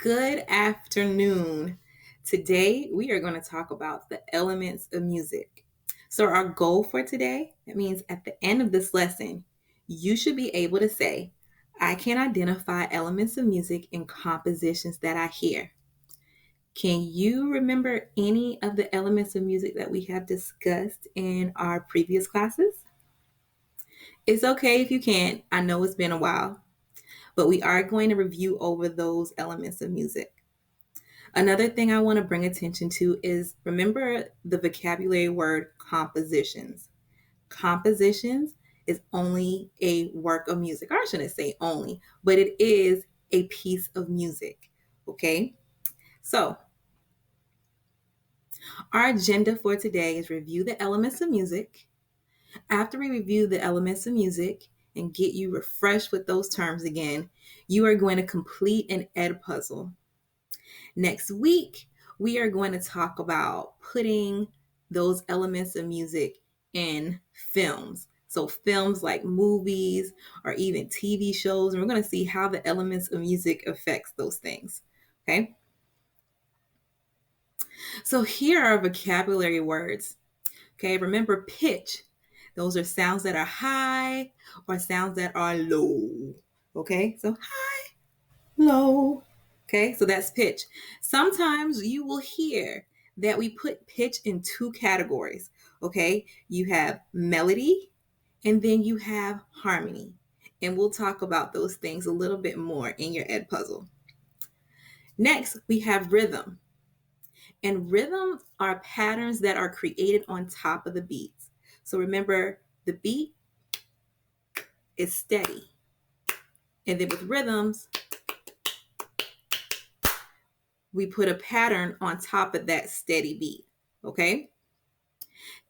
Good afternoon. Today, we are going to talk about the elements of music. So, our goal for today, that means at the end of this lesson, you should be able to say, I can identify elements of music in compositions that I hear. Can you remember any of the elements of music that we have discussed in our previous classes? It's okay if you can't. I know it's been a while, but we are going to review over those elements of music. Another thing I want to bring attention to is remember the vocabulary word compositions. Compositions is only a work of music. Or I shouldn't say only, but it is a piece of music. Okay? So, our agenda for today is review the elements of music. After we review the elements of music and get you refreshed with those terms again, you are going to complete an ed puzzle. Next week, we are going to talk about putting those elements of music in films. So films like movies or even TV shows, and we're going to see how the elements of music affects those things. Okay? So here are vocabulary words. Okay, remember pitch. Those are sounds that are high or sounds that are low. Okay, so high, low. Okay, so that's pitch. Sometimes you will hear that we put pitch in two categories. Okay, you have melody and then you have harmony. And we'll talk about those things a little bit more in your ed puzzle. Next, we have rhythm. And rhythms are patterns that are created on top of the beats. So remember, the beat is steady. And then with rhythms, we put a pattern on top of that steady beat, okay?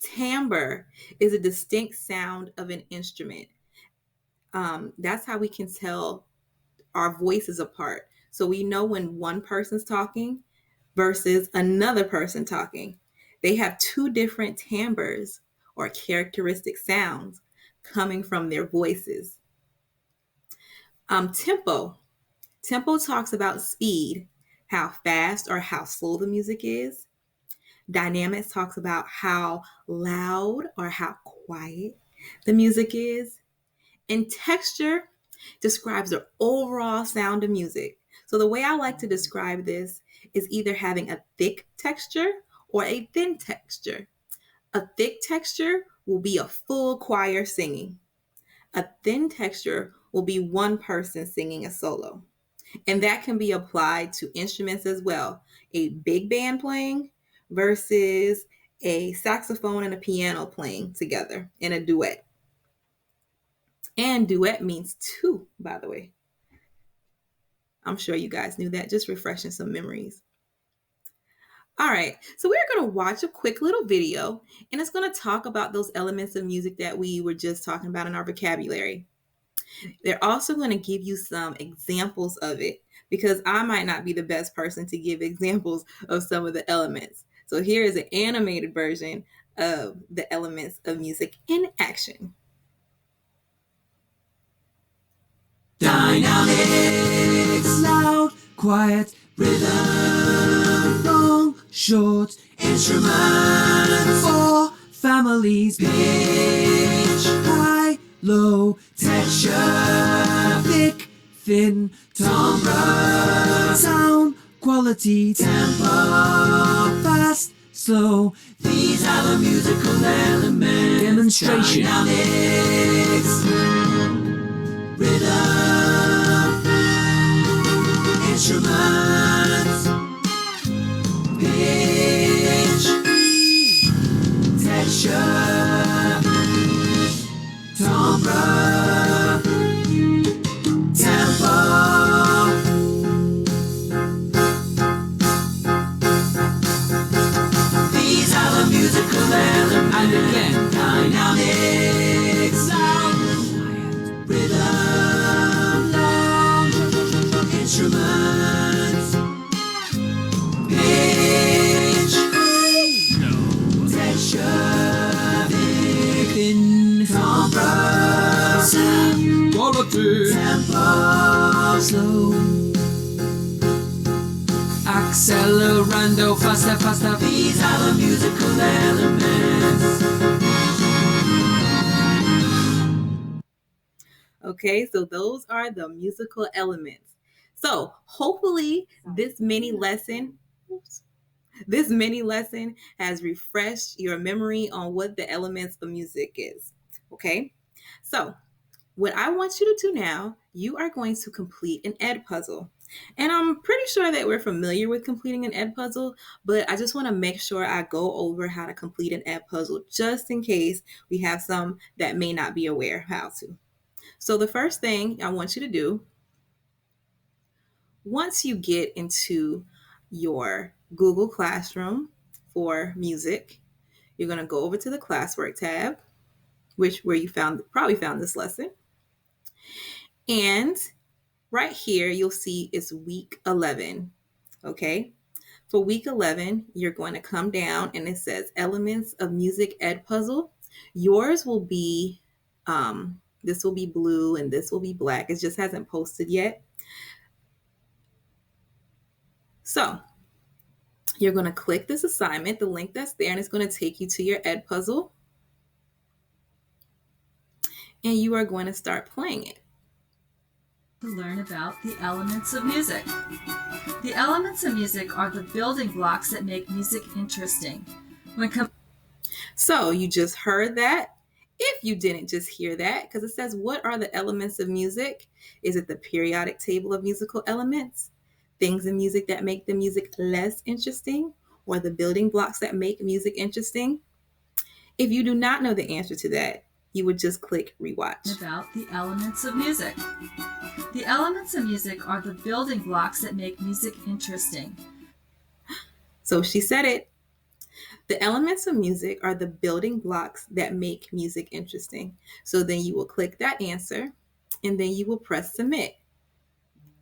Timbre is a distinct sound of an instrument. That's how we can tell our voices apart. So we know when one person's talking versus another person talking. They have two different timbres or characteristic sounds coming from their voices. Tempo. Tempo talks about speed, how fast or how slow the music is. Dynamics talks about how loud or how quiet the music is. And texture describes the overall sound of music. So the way I like to describe this is either having a thick texture or a thin texture. A thick texture will be a full choir singing. A thin texture will be one person singing a solo. And that can be applied to instruments as well. A big band playing versus a saxophone and a piano playing together in a duet. And duet means two, by the way. I'm sure you guys knew that, just refreshing some memories. All right, so we're going to watch a quick little video, and it's going to talk about those elements of music that we were just talking about in our vocabulary. They're also going to give you some examples of it because I might not be the best person to give examples of some of the elements. So here is an animated version of the elements of music in action. Dynamics, loud, quiet, rhythm, long, short, instruments, for families, pitch, high, low, texture, thick, thin, timbre, sound, quality, tempo, fast, slow. These are the musical elements. Demonstration. Dynamics, rhythm, instruments, pitch, texture, timbre, tempo. These are the musical elements. And again, dynamics, sound, rhythm, long, instruments, pitch, texture, thin, timbre, sound, quality, tempo, slow. Accelerando, faster, faster. These are the musical elements. Okay, so those are the musical elements. So hopefully this mini lesson has refreshed your memory on what the elements of music is. Okay, so what I want you to do now, you are going to complete an ed puzzle. And I'm pretty sure that we're familiar with completing an ed puzzle, but I just want to make sure I go over how to complete an ed puzzle just in case we have some that may not be aware how to. So the first thing I want you to do, once you get into your Google Classroom for music, you're going to go over to the classwork tab, where you probably found this lesson. And right here, you'll see it's week 11. Okay. For week 11, you're going to come down and it says Elements of Music Ed Puzzle. Yours will be, this will be blue and this will be black. It just hasn't posted yet. So you're going to click this assignment, the link that's there, and it's going to take you to your ed puzzle. And you are going to start playing it. To learn about the elements of music. The elements of music are the building blocks that make music interesting. So you just heard that. If you didn't just hear that, because it says, what are the elements of music? Is it the periodic table of musical elements? Things in music that make the music less interesting? Or the building blocks that make music interesting? If you do not know the answer to that, you would just click rewatch. About the elements of music. The elements of music are the building blocks that make music interesting. So she said it. The elements of music are the building blocks that make music interesting. So then you will click that answer and then you will press submit.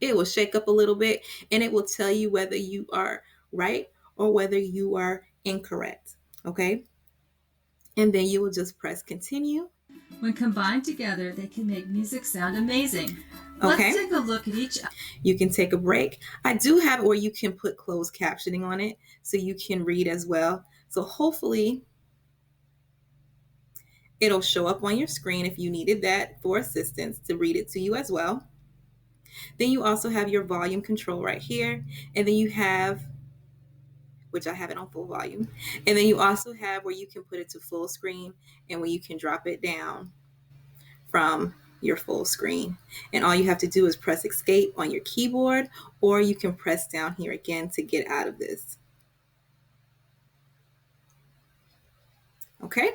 It will shake up a little bit and it will tell you whether you are right or whether you are incorrect. Okay. And then you will just press continue. When combined together, they can make music sound amazing. Okay. Let's take a look at each. You can take a break. I do have it where you can put closed captioning on it so you can read as well. So hopefully it'll show up on your screen if you needed that for assistance to read it to you as well. Then you also have your volume control right here. And then you have, which I have it on full volume. And then you also have where you can put it to full screen and where you can drop it down from your full screen. And all you have to do is press escape on your keyboard, or you can press down here again to get out of this. Okay,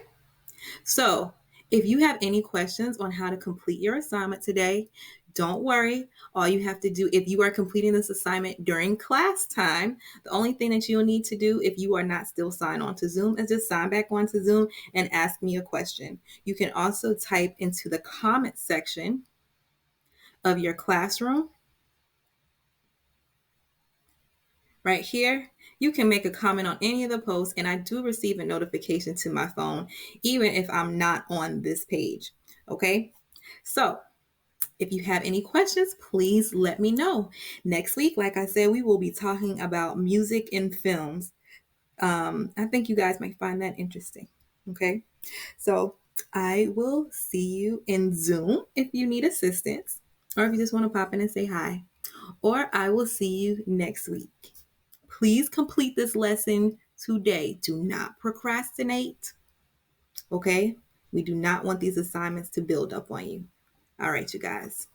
so if you have any questions on how to complete your assignment today, don't worry. All you have to do, if you are completing this assignment during class time, the only thing that you'll need to do if you are not still signed on to Zoom is just sign back on to Zoom and ask me a question. You can also type into the comment section of your classroom right here. You can make a comment on any of the posts, and I do receive a notification to my phone, even if I'm not on this page. Okay, so if you have any questions, please let me know. Next week, like I said, we will be talking about music in films. I think you guys might find that interesting. Okay, so I will see you in Zoom if you need assistance, or if you just want to pop in and say hi, or I will see you next week. Please complete this lesson today. Do not procrastinate. Okay? We do not want these assignments to build up on you. All right, you guys.